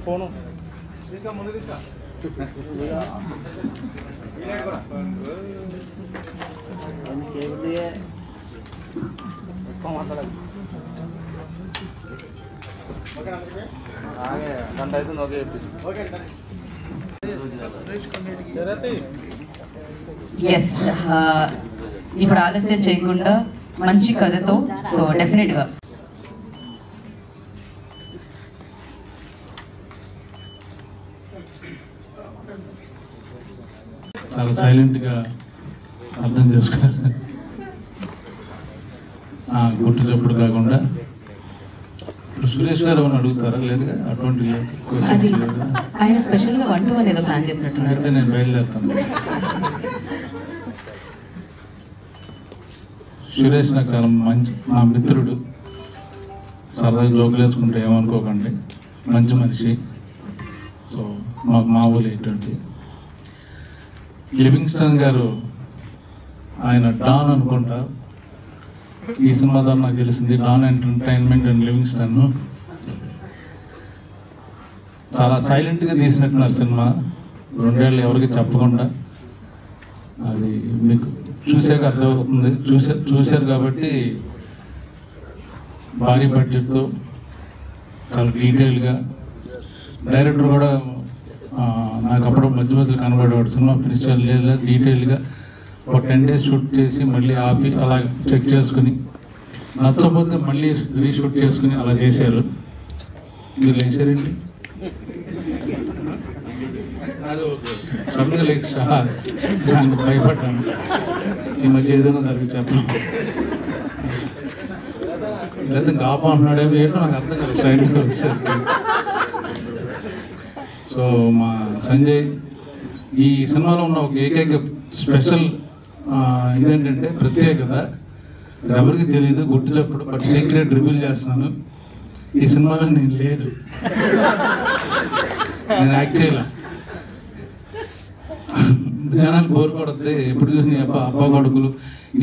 Phone గంట అయితే okay yes ఇప్పుడు ఆలస్యం చేయకుండా మంచి కథతో సో డెఫినెట్గా చాలా సైలెంట్గా అర్థం చేసుకున్నారు. గుట్టు చప్పుడు కాకుండా సురేష్ గారు ఏమైనా అడుగుతారా? లేదుగా అటువంటి ఆయన స్పెషల్గా 1-to-1 ఏదో ప్లాన్ చేసినట్టున్నారు. నేను బయలుదేరుతాను. సురేష్ నాకు చాలా మంచి నా మిత్రుడు. సరదా జోకులు వేసుకుంటే ఏమనుకోకండి, మంచి మనిషి. సో మాకు మా ఊళ్ళు ఏంటంటే లివింగ్స్టన్ గారు, ఆయన డాన్ అనుకుంటా. ఈ సినిమా ద్వారా నాకు తెలిసింది డాన్ ఎంటర్టైన్మెంట్ అండ్ లివింగ్స్టన్. చాలా సైలెంట్గా తీసినట్టున్నారు సినిమా, 2 ఏళ్ళు ఎవరికి చెప్పకుండా. అది మీకు చూసాక అర్థమవుతుంది. చూశారు కాబట్టి భారీ బడ్జెట్తో చాలా డీటెయిల్గా, డైరెక్టర్ కూడా నాకు అప్పుడు మధ్య మధ్యలో కనబడేవాడు. సినిమా ఫినిష్ చేయలేదు, డీటెయిల్గా ఒక 10 days షూట్ చేసి మళ్ళీ ఆపి అలా చెక్ చేసుకుని, నచ్చకపోతే మళ్ళీ రీషూట్ చేసుకుని అలా చేశారు. మీరు లేచారండి సడన్గా లేచి భయపడ్డాను. ఈ మధ్య ఏదైనా జరిగి చెప్పను, లేదా గాపా అంటున్నాడేమో ఏంటో నాకు అర్థం కాదు. సైడ్గా వచ్చారు. సో మా సంజయ్ ఈ సినిమాలో ఉన్న ఒక ఏకైక స్పెషల్ ఇదేంటంటే ప్రత్యేకత, ఎవరికి తెలియదు, గుట్టు చప్పుడు, బట్ సీక్రెట్ రివీల్ చేస్తున్నాను. ఈ సినిమాలో నేను లేదు, నేను యాక్ట్ చేయలే. జనాలు బోర్ కొడుతుంది, ఎప్పుడు చూసి అబ్బా కొడుకులు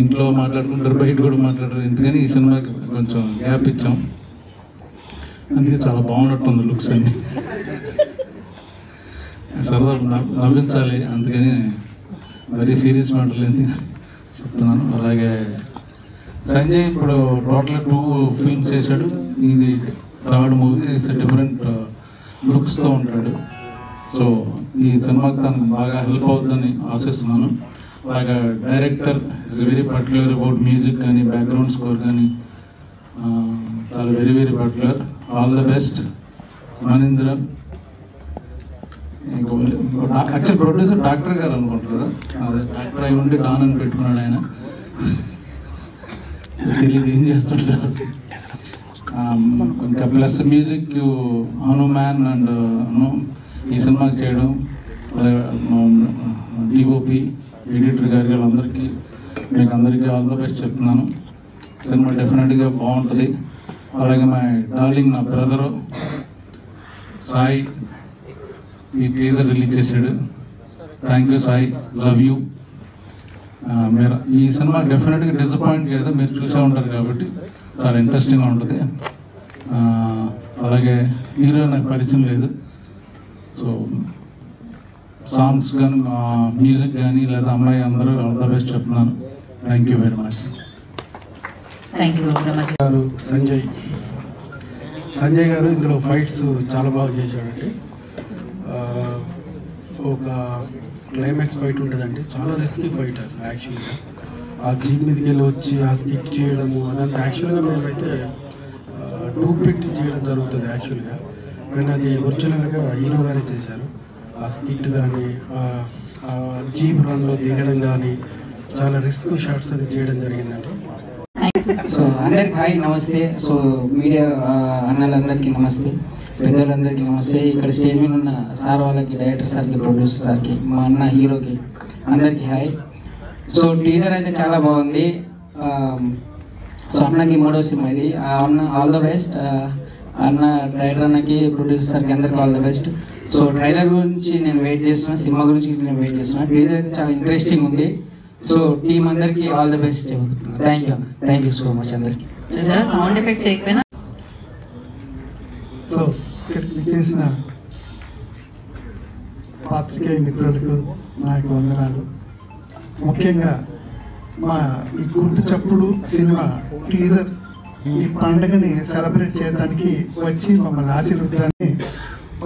ఇంట్లో మాట్లాడుకుంటారు, బయట కూడా మాట్లాడరు. ఎందుకని ఈ సినిమాకి కొంచెం గ్యాప్ ఇచ్చాం. అందుకే చాలా బాగున్నట్టుంది లుక్స్ అన్ని. సరదా నవ్వించాలి, అందుకని వెరీ సీరియస్ మ్యాటర్లు ఎందుకు చెప్తున్నాను. అలాగే సంజయ్ ఇప్పుడు టోటల్ 2 films చేశాడు. ఇది 3rd మూవీ. డిఫరెంట్ లుక్స్తో ఉంటాడు. సో ఈ సినిమాకి తను బాగా హెల్ప్ అవుతుందని ఆశిస్తున్నాను. అలాగే director is very particular about music కానీ బ్యాక్గ్రౌండ్ స్కోర్ కానీ చాలా very very particular. All the best Manindra. Actual producer doctor గారు అనుకుంటారు కదా, అదే డాక్టర్ అయి ఉండి డాన్ అని పెట్టుకున్నాడు ఆయన. తెలియదు ఏం చేస్తుంటారు. ఇంకా ప్లస్ మ్యూజిక్ హనుమాన్ అండ్ ఈ సినిమాకి చేయడం, అలాగే డిఓపి ఎడిటర్ గారి వాళ్ళందరికీ మీకు అందరికీ ఆల్ ద బెస్ట్ చెప్తున్నాను. సినిమా డెఫినెట్గా బాగుంటుంది. అలాగే మా డార్లింగ్ నా బ్రదరు సాయి ఈ టీజర్ రిలీజ్ చేశాడు. Thank you Sai, love you. మీరు ఈ సినిమా డెఫినెట్గా డిసప్పాయింట్ చేయదు, మీరు చూసే ఉంటారు కాబట్టి చాలా ఇంట్రెస్టింగ్గా ఉంటుంది. అలాగే హీరో నాకు పరిచయం లేదు. సో సాంగ్స్ కానీ మ్యూజిక్ కానీ లేదా అమ్మాయి అందరూ ఆల్ ద బెస్ట్ చెప్తున్నాను. Thank you very much. గారు సంజయ్ గారు ఇందులో ఫైట్స్ చాలా బాగా చేశాడండి. ఒక క్లైమాక్స్ ఫైట్ ఉంటుందండి, చాలా రిస్కీ ఫైట్ అసలు. యాక్చువల్గా ఆ జీప్ మీదకి వెళ్ళి వచ్చి ఆ స్కిట్ చేయడము అదంతా యాక్చువల్గా మేమైతే డూప్ పెట్టి చేయడం జరుగుతుంది యాక్చువల్గా. కానీ అది ఒరిజినల్గా హీరో గారే చేశారు. ఆ స్కిట్ కానీ ఆ జీప్ రన్లో దిగడం కానీ చాలా రిస్క్ షాట్స్ అని చేయడం జరిగిందండి. సో అందరికి హాయ్, నమస్తే. సో మీడియా అన్నలందరికీ నమస్తే, పెద్దలందరికీ నమస్తే. ఇక్కడ స్టేజ్ మీద ఉన్న సార్ వాళ్ళకి, డైరెక్టర్ సార్కి, ప్రొడ్యూసర్ సార్కి, మా అన్న హీరోకి అందరికీ హాయ్. సో టీజర్ అయితే చాలా బాగుంది. సో అన్నకి 3వ సినిమా ఇది. అన్న ఆల్ ద బెస్ట్. అన్న డైరెక్టర్ అన్నకి, ప్రొడ్యూసర్ సార్కి అందరికీ all the best. So trailer గురించి నేను వెయిట్ చేస్తున్నా, సినిమా గురించి నేను వెయిట్ చేస్తున్నా. టీజర్ అయితే చాలా ఇంట్రెస్టింగ్ ఉంది. సో టీం అందరికీ ఆల్ ద బెస్ట్ చెబుతున్నాను. థ్యాంక్ యూ సో మచ్ అందరికి. సౌండ్ ఎఫెక్ట్స్ చేయకపోయినా సో ఇక్కడికి విచ్చేసిన పాత్రికేయ మిత్రులకు నాకు వందనాలు. ముఖ్యంగా మా ఈ గుట్టు చప్పుడు సినిమా టీజర్ ఈ పండుగని సెలబ్రేట్ చేయడానికి వచ్చి మమ్మల్ని ఆశీర్వదించడానికి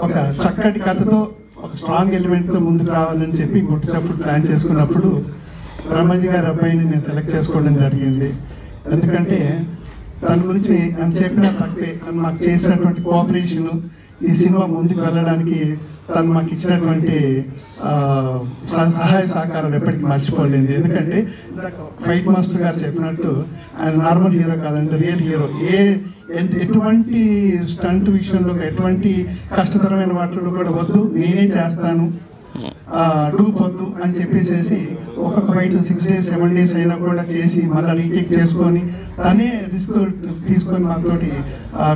ఒక చక్కటి కథతో ఒక స్ట్రాంగ్ ఎలిమెంట్తో ముందుకు రావాలని చెప్పి గుట్టు చప్పుడు ప్లాన్ చేసుకున్నప్పుడు బ్రహ్మాజీ గారి అబ్బాయిని నేను సెలెక్ట్ చేసుకోవడం జరిగింది. ఎందుకంటే తన గురించి అని చెప్పిన తక్కువే. తను మాకు చేసినటువంటి కోఆపరేషన్, ఈ సినిమా ముందుకు వెళ్ళడానికి తను మాకు ఇచ్చినటువంటి సహాయ సహకారాలు ఎప్పటికీ మర్చిపోలేదు. ఎందుకంటే ఫైట్ మాస్టర్ గారు చెప్పినట్టు ఆయన నార్మల్ హీరో కాదండి, రియల్ హీరో. ఎటువంటి స్టంట్ విషయంలో, ఎటువంటి కష్టతరమైన వాటిలో కూడా వద్దు, నేనే చేస్తాను, డూప్ వద్దు అని చెప్పేసి ఒక్కొక్క ఫైట్ 6 days 7 days అయినా కూడా చేసి మళ్ళీ రీటేక్ చేసుకొని తనే రిస్క్ తీసుకొని మాతోటి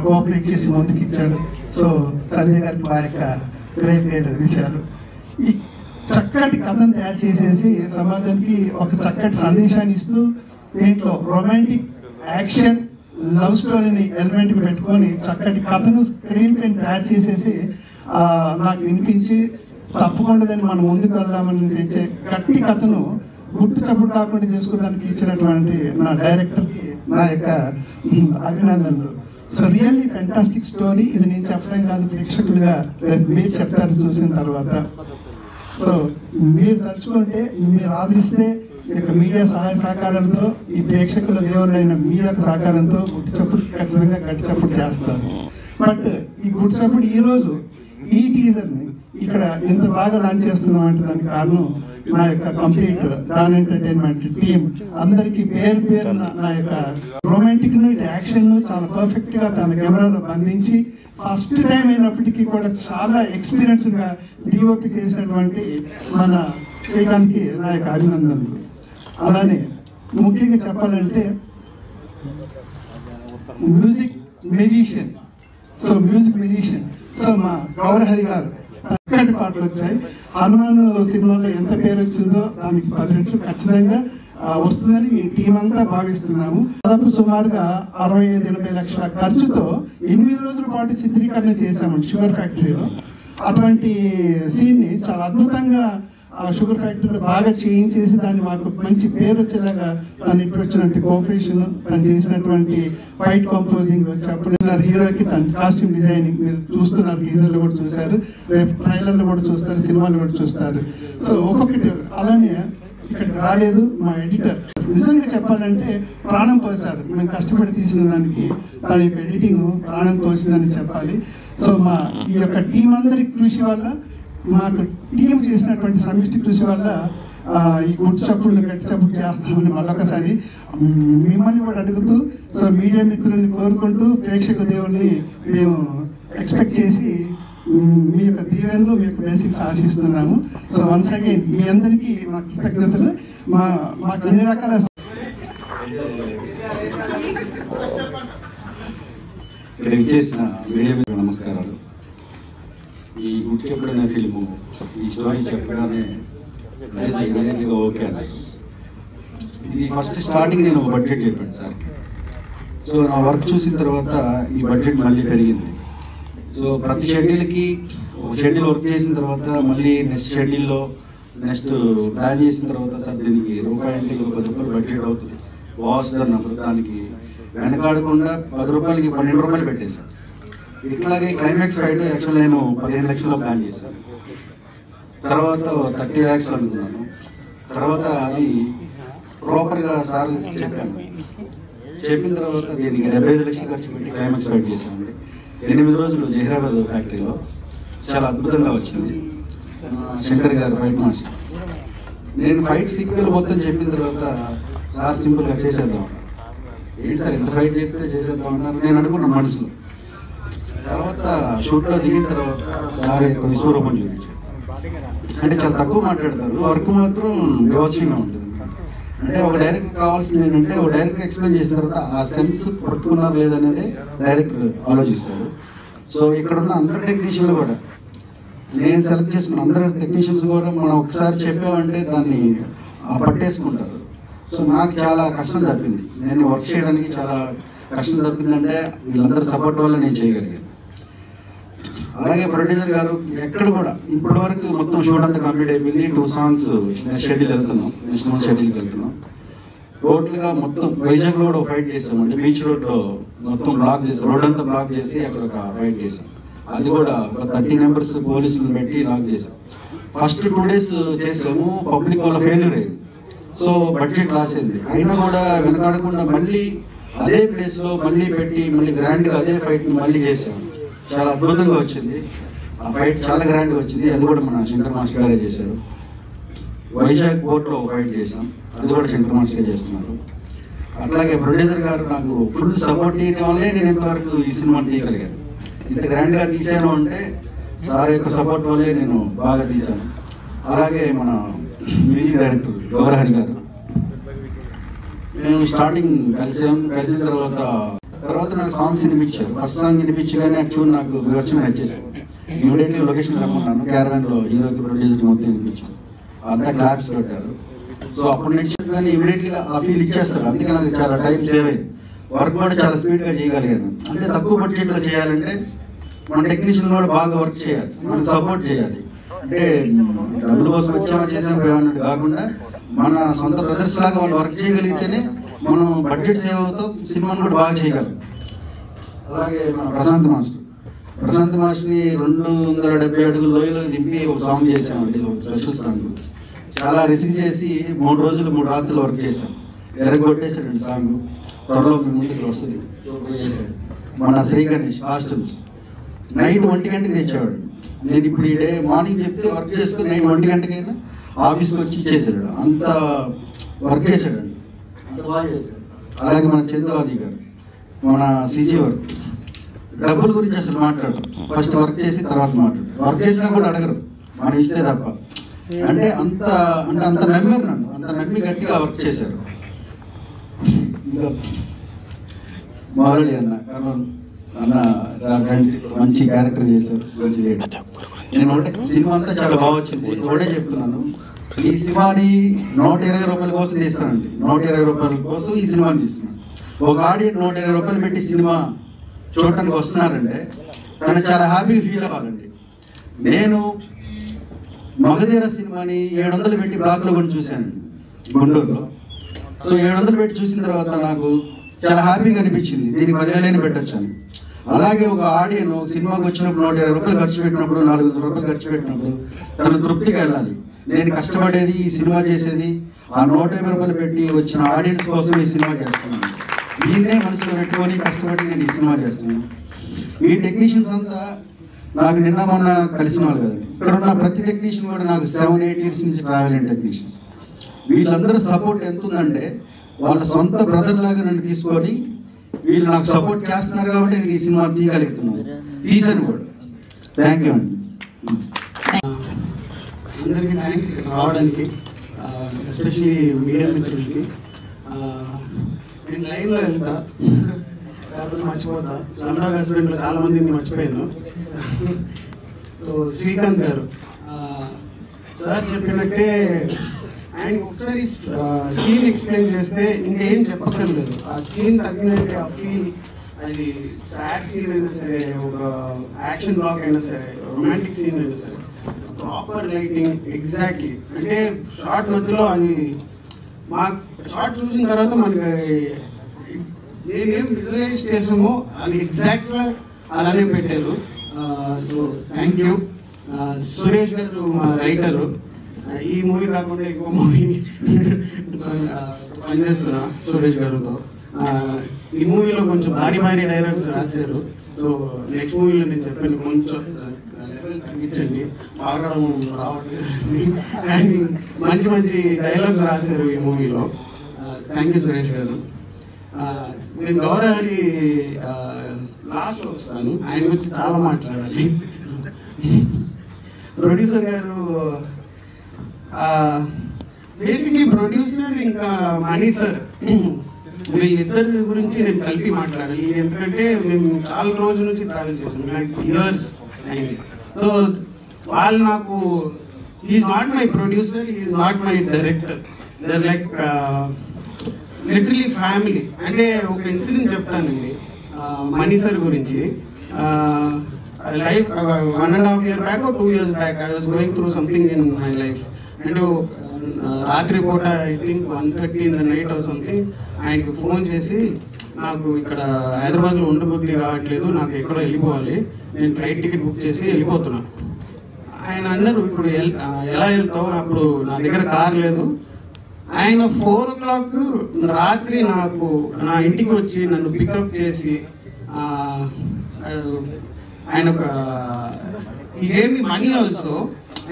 కోఆపరేట్ చేసి ముందుకు ఇచ్చాడు. సో సంజయ్ గారికి మా యొక్క గ్రేట్ విషయాలు. ఈ చక్కటి కథను తయారు చేసేసి సమాజానికి ఒక చక్కటి సందేశాన్ని ఇస్తూ దీంట్లో రొమాంటిక్ యాక్షన్ లవ్ స్టోరీని ఎలిమెంట్ పెట్టుకొని చక్కటి కథను స్క్రీన్ పైన తయారు చేసేసి నాకు వినిపించి తప్పకుండా దాన్ని మనం ముందుకు వెళ్దామని తెచ్చే గట్టి కథను గుట్టు చప్పుడు కాకుండా చేసుకోవడానికి ఇచ్చినటువంటి నా డైరెక్టర్కి నా యొక్క అభినందనలు. So really fantastic story. ఇది నేను చెప్పడం కాదు, ప్రేక్షకులుగా మీరు చెప్తారు చూసిన తర్వాత. సో మీరు తలుచుకుంటే, మీరు ఆదరిస్తే మీడియా సహాయ సహకారాలతో, ఈ ప్రేక్షకుల దేవుళ్ళైన మీ యొక్క సహకారంతో గుట్టు చప్పుడు ఖచ్చితంగా గట్టి చప్పుడు చేస్తాను. బట్ ఈ గుట్టు చప్పుడు ఈరోజు ఈ టీజర్ని ఇక్కడ ఇంత బాగా లాంచ్ చేస్తున్నాం అంటే దానికి కారణం నా యొక్క కంప్లీట్ డాన్ ఎంటర్టైన్మెంట్ టీమ్ అందరికీ పేరు పేరు నా యొక్క రొమాంటిక్ యాక్షన్ చాలా పర్ఫెక్ట్ గా తన కెమెరాలో బంధించి ఫస్ట్ టైం అయినప్పటికీ కూడా చాలా ఎక్స్పీరియన్స్ గా డిఓపి చేసినటువంటి మన శ్రీకాంత్కి నా యొక్క అభినందనలు. అలానే ముఖ్యంగా చెప్పాలంటే మ్యూజిక్ మెజిషియన్. సో మా గౌరహరి గారు చక్కటి పాటలు వచ్చాయి. హనుమాన్ సినిమాలో ఎంత పేరు వచ్చిందో దానికి 10 రెట్లు ఖచ్చితంగా వస్తుందని మీ టీం అంతా భావిస్తున్నాము. దాదాపు సుమారుగా 65-80 లక్షల ఖర్చుతో 8 రోజుల పాటు చిత్రీకరణ చేశామండి షుగర్ ఫ్యాక్టరీలో. అటువంటి సీన్ని చాలా అద్భుతంగా షుగర్ ఫ్యాక్టరీలో బాగా చేయించేసి దాన్ని మాకు మంచి పేరు వచ్చేలాగా తను ఇప్పుడు వచ్చినటువంటి కోఆపరేషన్, తను చేసినటువంటి ఫైట్ కంపోజింగ్, చెప్పిన హీరోకి తన కాస్ట్యూమ్ డిజైనింగ్ మీరు చూస్తున్నారు, టీజర్లో కూడా చూశారు, రేపు ట్రైలర్లో కూడా చూస్తారు, సినిమాలో కూడా చూస్తారు. సో ఒక్కొక్కటి అలానే ఇక్కడికి రాలేదు మా ఎడిటర్. నిజంగా చెప్పాలంటే ప్రాణం పోసారు. మేము కష్టపడి తీసిన దానికి తన యొక్క ఎడిటింగ్ ప్రాణం పోసిందని చెప్పాలి. సో మా ఈ యొక్క టీం అందరి కృషి వల్ల, మాకు టీం చేసినటువంటి సమిష్టి కృషి వల్ల ఈ గుట్టు చప్పుడు గట్టి చప్పుడు చేస్తామని మళ్ళొకసారి మిమ్మల్ని కూడా అడుగుతూ, సో మీడియా మిత్రుల్ని కోరుకుంటూ, ప్రేక్షక దేవుల్ని మేము ఎక్స్పెక్ట్ చేసి మీ యొక్క దీవెనలు, మీ యొక్క బ్లెస్సింగ్స్ ఆశిస్తున్నాము. సో వన్స్ అగైన్ మీ అందరికీ మా కృతజ్ఞతలు. మాకు అన్ని రకాల ఇక్కడ విచ్చేసిన మీడియా మిత్రులకు నమస్కారాలు. ఈ గుట్టు చప్పుడు అనే ఫిల్ము ఈ స్టోరీ చెప్పగానే ఇమీడియట్గా ఓకే అన్నారు. ఇది ఫస్ట్ స్టార్టింగ్ నేను ఒక బడ్జెట్ చెప్పాను సార్. సో నా వర్క్ చూసిన తర్వాత ఈ బడ్జెట్ మళ్ళీ పెరిగింది. సో ప్రతి షెడ్యూల్కి ఒక షెడ్యూల్ వర్క్ చేసిన తర్వాత మళ్ళీ నెక్స్ట్ షెడ్యూల్లో నెక్స్ట్ ప్లాన్ చేసిన తర్వాత సార్ దీనికి రూపాయలకి 10 రూపాయలు బడ్జెట్ అవుతుంది, వస్తుంది అన్నప్పుడు దానికి వెనకాడకుండా 10 రూపాయలకి 12 రూపాయలు పెట్టేశాను. ఇట్లాగే క్లైమాక్స్ ఫైట్ యాక్చువల్ నేను 15 లక్షల్లో ప్లాన్ చేశాను. తర్వాత 30 lakhs అనుకున్నాను. తర్వాత అది ప్రాపర్గా సార్ చెప్పాను. చెప్పిన తర్వాత దీనికి 75 లక్షలు ఖర్చు పెట్టి క్లైమాక్స్ ఫైట్ చేశాను. 8 రోజులు జహీరాబాద్ ఫ్యాక్టరీలో చాలా అద్భుతంగా వచ్చింది. శంకర్ గారు ఫైట్ మాస్టర్. నేను ఫైట్ సీక్వెల్ మొత్తం చెప్పిన తర్వాత సార్ సింపుల్గా చేసేద్దాం, ఏంటి సార్ ఎంత ఫైట్ చెప్తే చేసేద్దాం అన్నారు. నేను అనుకున్నాను మనసులో. తర్వాత షూట్లో దిగిన తర్వాత సార్ యొక్క విశ్వరూపం చూపించారు. అంటే చాలా తక్కువ మాట్లాడతారు, వర్క్ మాత్రం బీభత్సంగా ఉంటుంది. అంటే ఒక డైరెక్టర్ కావాల్సింది ఏంటంటే ఒక డైరెక్టర్ ఎక్స్ప్లెయిన్ చేసిన తర్వాత ఆ సెన్స్ పట్టుకున్నారు లేదనేది డైరెక్టర్ ఆలోచిస్తాడు. సో ఇక్కడ ఉన్న అందరు టెక్నీషియన్లు కూడా, నేను సెలెక్ట్ చేసుకున్న అందరు టెక్నీషియన్స్ కూడా మనం ఒకసారి చెప్పామంటే దాన్ని పట్టేసుకుంటారు. సో నాకు చాలా కష్టం తప్పింది, నేను వర్క్ చేయడానికి చాలా కష్టం తప్పిందంటే వీళ్ళందరూ సపోర్ట్ వల్ల నేను చేయగలిగాను. అలాగే ప్రొడ్యూసర్ గారు ఎక్కడ కూడా ఇప్పటి వరకు మొత్తం షూట్ అంతా కంప్లీట్ అయిపోయింది. 2 songs షెడ్యూల్ వెళ్తున్నాం, నెక్స్ట్ మంత్ షెడ్యూల్కి వెళ్తున్నాం. టోటల్గా మొత్తం వైజాగ్లో కూడా ఒక ఫైట్ చేసామండి. బీచ్ రోడ్లో మొత్తం బ్లాక్ చేసాం, రోడ్ అంతా బ్లాక్ చేసి అక్కడ ఒక ఫైట్ చేసాం. అది కూడా ఒక 30 members పోలీసులను పెట్టి లాక్ చేసాం. ఫస్ట్ 2 days చేసాము, పబ్లిక్ వల్ల ఫెయిల్యూర్ అయింది. సో బడ్జెట్ లాస్ అయింది. అయినా కూడా వెనకాడకుండా మళ్ళీ అదే ప్లేస్లో మళ్ళీ పెట్టి మళ్ళీ గ్రాండ్గా అదే ఫైట్ని మళ్ళీ చేసాము. చాలా అద్భుతంగా వచ్చింది ఆ ఫైట్, చాలా గ్రాండ్గా వచ్చింది. అది కూడా మన శంకర్ మాస్టర్ గారే చేశారు. వైజాగ్ పోర్ట్లో ఒక ఫైట్ చేసాం, అది కూడా శంకర్ మాస్టర్ గారు చేస్తున్నారు. అట్లాగే ప్రొడ్యూసర్ గారు నాకు ఫుల్ సపోర్ట్ చేయడం వల్లే నేను ఇంతవరకు ఈ సినిమాని తీయగలిగాను. ఇంత గ్రాండ్గా తీసాను అంటే సార్ యొక్క సపోర్ట్ వల్లే నేను బాగా తీశాను. అలాగే మన మ్యూజిక్ డైరెక్టర్ గౌరహరి గారు, మేము స్టార్టింగ్ కలిసిన తర్వాత నాకు సాంగ్స్ వినిపించారు. ఫస్ట్ సాంగ్ వినిపించగానే యాక్చువల్ నాకు వివక్షణ వచ్చేసాను. ఇమీడియట్లీ లొకేషన్ రమ్మన్నాను, క్యారవాన్లో హీరోకి ప్రొడ్యూసర్ మొత్తం వినిపించాను. అంతా క్లాప్స్ పెట్టారు. సో అప్పటి నుంచి కానీ ఇమీడియట్లీగా ఆ ఫీల్ ఇచ్చేస్తారు. అందుకే నాకు చాలా టైం సేవ్ అయింది. వర్క్ కూడా చాలా స్పీడ్గా చేయగలిగాను. అంటే తక్కువ బడ్జెట్లో చేయాలంటే మన టెక్నీషియన్ కూడా బాగా వర్క్ చేయాలి, మనకు సపోర్ట్ చేయాలి. అంటే డబ్బుల కోసం చేసాము అన్నట్టు కాకుండా మన సొంత బ్రదర్స్ లాగా వాళ్ళు వర్క్ చేయగలిగితేనే మనం బడ్జెట్ సేవ్ అవుతాం, సినిమాను కూడా బాగా చేయగలం. అలాగే మన ప్రశాంత్ మాస్టర్ని 270 అడుగుల లోయలో దింపి ఒక సాంగ్ చేసామండి, ఒక స్పెషల్ సాంగ్. చాలా రిస్క్ చేసి 3 రోజులు 3 రాత్రులు వర్క్ చేశాం. ఎరగొట్టేసాడండి సాంగ్. త్వరలో మీ ముందుకు వస్తుంది. మన శ్రీ గణేష్ కాస్ట్యూమ్స్ నైట్ 1 గంటకి తెచ్చేవాడు. నేను ఇప్పుడు ఈ డే మార్నింగ్ చెప్తే వర్క్ చేసుకుని నైట్ 1 గంటకైనా ఆఫీస్కి వచ్చి ఇచ్చేసాడు. అంత వర్క్ చేశాడండి, అంత బాగా చేశాడు. అలాగే మన చంద్రవాది గారు, మన సిజీ వర్క్, డబ్బుల గురించి అసలు మాట్లాడరు. ఫస్ట్ వర్క్ చేసి తర్వాత మాట్లాడు. వర్క్ చేసినా కూడా అడగరు, మనం ఇస్తే తప్ప. అంటే అంత నమ్మారు నన్ను, అంత నమ్మి గట్టిగా వర్క్ చేశారు. ఇంకా మారళి అన్న మంచి క్యారెక్టర్ చేశారు, మంచి లీడర్. నేను సినిమా అంతా చాలా బాగా వచ్చింది. ఒకటే చెప్తున్నాను, ఈ సినిమాని 120 రూపాయల కోసం తీస్తానండి. 120 రూపాయల కోసం ఈ సినిమాని తీస్తున్నాను. ఒక ఆడియన్స్ 120 రూపాయలు పెట్టి సినిమా చూడటానికి వస్తున్నారంటే తను చాలా హ్యాపీగా ఫీల్ అవ్వాలండి. నేను మగధీర సినిమాని 700 పెట్టి బ్లాక్లో కొని చూశాను గుంటూరులో. సో 700 పెట్టి చూసిన తర్వాత నాకు చాలా హ్యాపీగా అనిపించింది, దీనికి 10,000 పెట్టొచ్చాను. అలాగే ఒక ఆడియన్ ఒక సినిమాకి వచ్చినప్పుడు 120 రూపాయలు ఖర్చు పెట్టినప్పుడు, 400 రూపాయలు ఖర్చు పెట్టినప్పుడు తను తృప్తిగా వెళ్ళాలి. నేను కష్టపడేది, ఈ సినిమా చేసేది ఆ 120 రూపాయలు పెట్టి వచ్చిన ఆడియన్స్ కోసం ఈ సినిమా చేస్తున్నాను. దీన్నే మనసులో పెట్టుకొని కష్టపడి నేను ఈ సినిమా చేస్తున్నాను. ఈ టెక్నీషియన్స్ అంతా నాకు నిన్న మొన్న కలిసిన వాళ్ళు కదండి. ఇక్కడ ఉన్న ప్రతి టెక్నీషియన్ కూడా నాకు 7-8 years నుంచి ట్రావెల్ అయిన టెక్నీషియన్స్. వీళ్ళందరూ సపోర్ట్ ఎంత ఉందంటే వాళ్ళ సొంత బ్రదర్ లాగా నన్ను తీసుకొని వీళ్ళు నాకు సపోర్ట్ చేస్తున్నారు కాబట్టి నేను ఈ సినిమా తీయగలుగుతున్నాను, తీసాను కూడా. థ్యాంక్ యూ అండి. అందరికీ థ్యాంక్స్ ఇక్కడ రావడానికి, ఎస్పెషలీ మీడియా మిత్రులకి. నేను లైన్లో వెళ్తా, లేకపోతే మర్చిపోతా. స్లమ్డాగ్ హస్బెండ్లో చాలా మందిని మర్చిపోయాను. సో శ్రీకాంత్ గారు సార్ చెప్పినట్టే ఆయన ఒకసారి సీన్ ఎక్స్ప్లెయిన్ చేస్తే ఇంకేం చెప్పక్కర్లేదు. ఆ సీన్ తగ్గినట్టే ఆ ఫీల్, అది సాడ్ సీన్ అయినా సరే, ఒక యాక్షన్ బ్లాక్ అయినా సరే, రొమాంటిక్ సీన్ అయినా సరే, ప్రాపర్ లైటింగ్ ఎగ్జాక్ట్లీ. అంటే షార్ట్ మధ్యలో అది మాకు షార్ట్ చూసిన తర్వాత మనకి నేనేం విజువలైజ్ చేసామో అది ఎగ్జాక్ట్గా అలానే పెట్టారు. So thank you. సురేష్ గారు మా రైటరు, ఈ మూవీ కాకుండా ఇంకో మూవీ పనిచేస్తున్నా సురేష్ గారితో. ఈ మూవీలో కొంచెం భారీ డైలాగ్స్ రాశారు. సో నెక్స్ట్ మూవీలో నేను చెప్పాను కొంచెం లెవెల్ తగ్గించండి, పాడడం రావట్లేదు కానీ మంచి డైలాగ్స్ రాశారు ఈ మూవీలో. థ్యాంక్ యూ సురేష్ గారు. నేను గౌరవారి లాస్ట్లో వస్తాను, ఆయన గురించి చాలా మాట్లాడాలి. ప్రొడ్యూసర్ గారు, బేసిక్లీ ప్రొడ్యూసర్ ఇంకా మనీ సార్, వీళ్ళిద్దరి గురించి నేను కలిపి మాట్లాడాలి. ఎందుకంటే మేము చాలా రోజుల నుంచి ట్రావెల్ చేసాం, నాకు ఇయర్స్ అయింది. సో వాళ్ళు నాకు, is not my producer, is not my director, they like literally family. అంటే ఒక ఇన్సిడెంట్ చెప్తానండి మనీ సార్ గురించి. life 1.5 years back or 2 years back, I was going through something in my life. And రాత్రి పూట I think 1:30 in the night or something ఆయనకు phone చేసి నాకు ఇక్కడ హైదరాబాద్లో ఉండబుద్ధి కావట్లేదు, నాకు ఎక్కడో వెళ్ళిపోవాలి, నేను ఫ్లైట్ టికెట్ బుక్ చేసి వెళ్ళిపోతున్నా. ఆయన అన్నారు ఇప్పుడు ఎలా వెళ్తావు, అప్పుడు నా దగ్గర కార్ లేదు. ఆయన 4 o'clock రాత్రి నాకు నా ఇంటికి వచ్చి నన్ను పికప్ చేసి ఆయన ఒక he gave me money also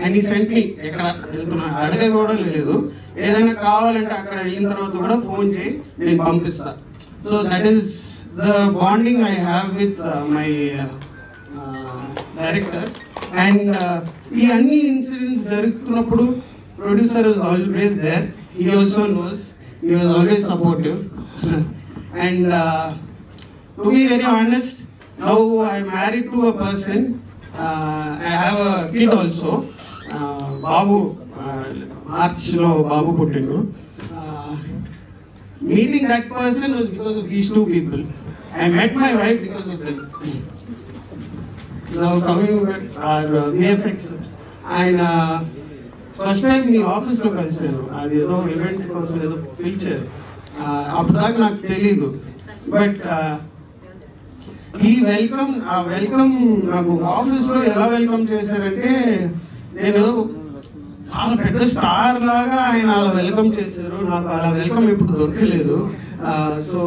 and he sent me ఎక్కడ వెళ్తున్నా అడగ కూడా లేదు, ఏదైనా కావాలంటే అక్కడ వెళ్ళిన తర్వాత కూడా ఫోన్ చేయి నేను పంపిస్తా. So that is the bonding I have with my director. And ఈ అన్ని ఇన్సిడెంట్స్ జరుగుతున్నప్పుడు producer was always there. he also knows, he was always supportive. And to be very honest, now I am married to a person, I have a kid also, Babu, March lo Babu puttindu. Meeting that person was because of these two people. I met my wife because of them. Now coming with our VFX, and first time మీ ఆఫీస్లో కలిసాను, అది ఏదో event కోసం ఏదో పిలిచారు, అప్పుడు దాకా నాకు తెలీదు. బట్ ఈ వెల్కమ్ నాకు ఆఫీస్లో ఎలా వెల్కమ్ చేశారంటే, నేను చాలా పెద్ద స్టార్ లాగా ఆయన అలా వెల్కమ్ చేశారు. నాకు అలా వెల్కమ్ ఎప్పుడు దొరకలేదు. సో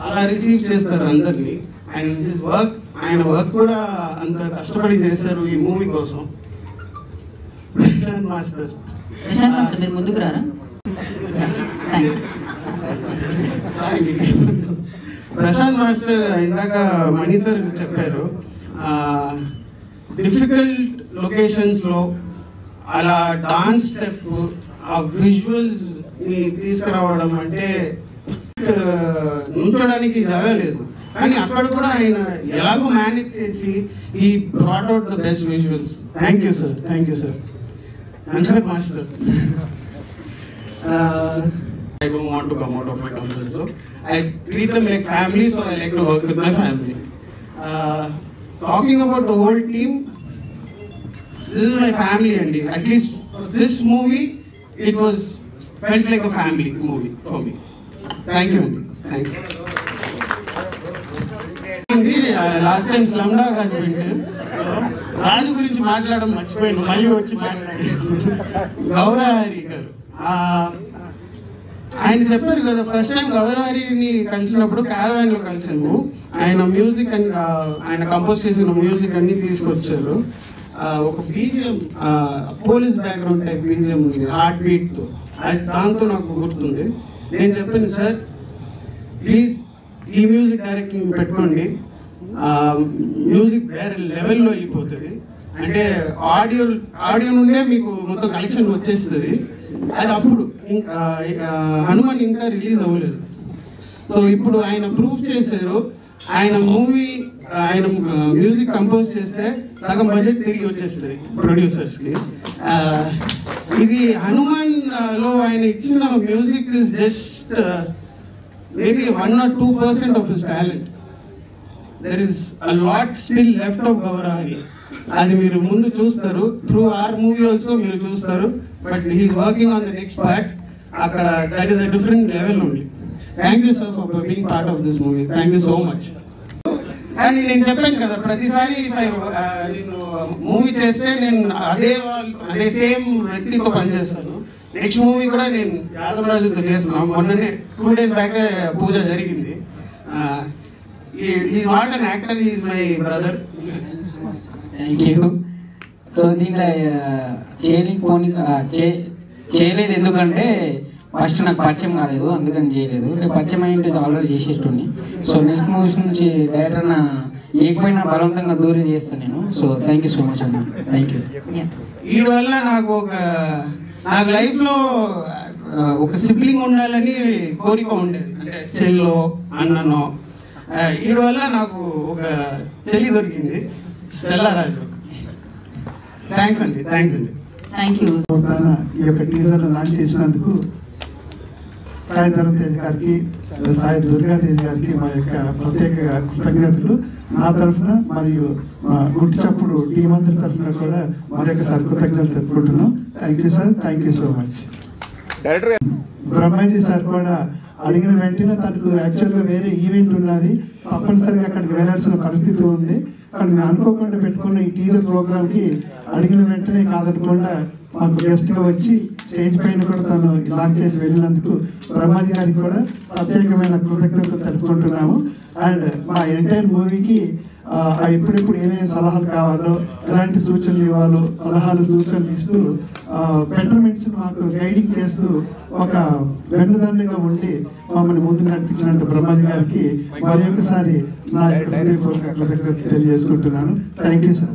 అలా రిసీవ్ చేస్తారు అందరినీ. అండ్ హిస్ వర్క్, ఆయన వర్క్ కూడా అంత కష్టపడి చేశారు ఈ మూవీ కోసం. ప్రశాంత్ మాస్టర్ మీరు ముందుకు రారా? ప్రశాంత్ మాస్టర్ ఇందాక మణి సార్ చెప్పారు, డిఫికల్ట్ లొకేషన్స్లో అలా డాన్స్ స్టెప్, ఆ విజువల్స్ ని తీసుకురావడం అంటే నుంచోడానికి జరగలేదు. కానీ అక్కడ కూడా ఆయన ఎలాగో మేనేజ్ చేసి ఈ brought out the best visuals. Thank you sir, thank you sir. Another master. I don't want to come out of my comfort zone. I treat them like family, so I like to work with my family. Talking about the whole team, this is my family, and at least for this movie, it was felt like a family movie for me. Thank you, Andy. Thanks. Last time slumdog husband Raju గురించి మాట్లాడడం మర్చిపోయాను, మళ్ళీ వచ్చి మాట్లాడాను. గౌరహరి గారు ఆయన చెప్పారు కదా, ఫస్ట్ టైం గౌరహరిని కలిసినప్పుడు క్యారవాన్ లో కలిసాము. ఆయన మ్యూజిక్ అండ్ ఆయన కంపోజ్ చేసిన మ్యూజిక్ అన్ని తీసుకొచ్చారు. ఒక BGM police background type BGM ఉంది హార్ట్ బీట్ తో, అది దాంతో నాకు గుర్తుంది. నేను చెప్పాను సార్ ప్లీజ్ ఈ మ్యూజిక్ డైరెక్టింగ్ పెట్టుకోండి, మ్యూజిక్ వేరే లెవెల్లో వెళ్ళిపోతుంది, అంటే ఆడియో నుండే మీకు మొత్తం కలెక్షన్ వచ్చేస్తుంది. అది అప్పుడు హనుమాన్ ఇంకా రిలీజ్ అవ్వలేదు. సో ఇప్పుడు ఆయన ప్రూవ్ చేశారు, ఆయన మూవీ ఆయన మ్యూజిక్ కంపోజ్ చేస్తే సగం బడ్జెట్ తిరిగి వచ్చేస్తుంది ప్రొడ్యూసర్స్కి. ఇది హనుమాన్ లో ఆయన ఇచ్చిన music is just maybe 1 or 2% of his talent. There is a lot still left of Gaurahari. అది మీరు ముందు చూస్తారు, త్రూ ఆర్ మూవీ ఆల్సో మీరు చూస్తారు. But he's working on the next part. అక్కడ that is a different level only. Thank you sir for being part of this movie. Thank you so much. And నేను చెప్పాను కదా, ప్రతిసారి నేను movie చేస్తే నేను అదే సేమ్ వ్యక్తితో పనిచేస్తాను. నెక్స్ట్ మూవీ కూడా నేను యాదవరాజుతో చేస్తున్నాను. మొన్ననే 2 days బ్యాక్ పూజ జరిగింది. Is not an actor, is my brother. Thank you. So దీంట్లో చేయలేదు ఎందుకంటే ఫస్ట్ నాకు పరిచయం కాలేదు, అందుకని చేయలేదు. పరిచయం అయ్యింటే ఆల్రెడీ చేసేస్తుండే. సో నెక్స్ట్ మూవీస్ నుంచి డైరెక్టర్ ఏకపోయినా బలవంతంగా దూరం చేస్తాను నేను. So thank you so much అన్న. Thank you. వీడి వల్ల నాకు లైఫ్లో ఒక సిబ్లింగ్ ఉండాలని కోరిక ఉండేది, అంటే చెల్లో అన్ననో. వీడి వల్ల నాకు ఒక చెల్లి దొరికింది, స్టెల్లా రాజు. థ్యాంక్స్ అండి, థ్యాంక్స్ అండి. Thank you. ఈ యొక్క టీజర్ లాంచ్ చేసినందుకు సాయి ధరమ్ తేజ్ గారికి, సాయి దుర్గా తేజ్ గారికి మా యొక్క ప్రత్యేక కృతజ్ఞతలు. నా తరఫున మరియు మా గుట్టి చప్పుడు టీం అందరి తరఫున కూడా మరొకసారి కృతజ్ఞతలు తెలుపుకుంటున్నాం. Thank you sir, thank you so much. Brahmaji sir కూడా అడిగిన వెంటనే తనకు యాక్చువల్గా వేరే ఈవెంట్ ఉన్నది, తప్పనిసరిగా అక్కడికి వెళ్ళాల్సిన పరిస్థితి ఉంది. కానీ నేను అనుకోకుండా పెట్టుకున్న ఈ టీజర్ ప్రోగ్రామ్కి అడిగిన వెంటనే కాదనకుండా మాకు గెస్ట్గా వచ్చి స్టేజ్ పైన కూడా తను లాంచ్ చేసి వెళ్ళినందుకు బ్రహ్మాజీ గారికి కూడా ప్రత్యేకమైన కృతజ్ఞతలు తెలుపుకుంటున్నాము. అండ్ మా ఎంటైర్ మూవీకి ఎప్పుడెప్పుడు ఏమేమి సలహాలు కావాలో, ఎలాంటి సూచనలు ఇవ్వాలో సలహాలు సూచనలు ఇస్తూ బెటర్మెంట్స్ మాకు గైడింగ్ చేస్తూ ఒక వెన్నుదన్నుగా ఉండి మమ్మల్ని ముందుకు నడిపించినట్టు బ్రహ్మాజీ గారికి మరి ఒకసారి నా యొక్క హృదయపూర్వక కృతజ్ఞతలు తెలియజేసుకుంటున్నాను. Thank you sir.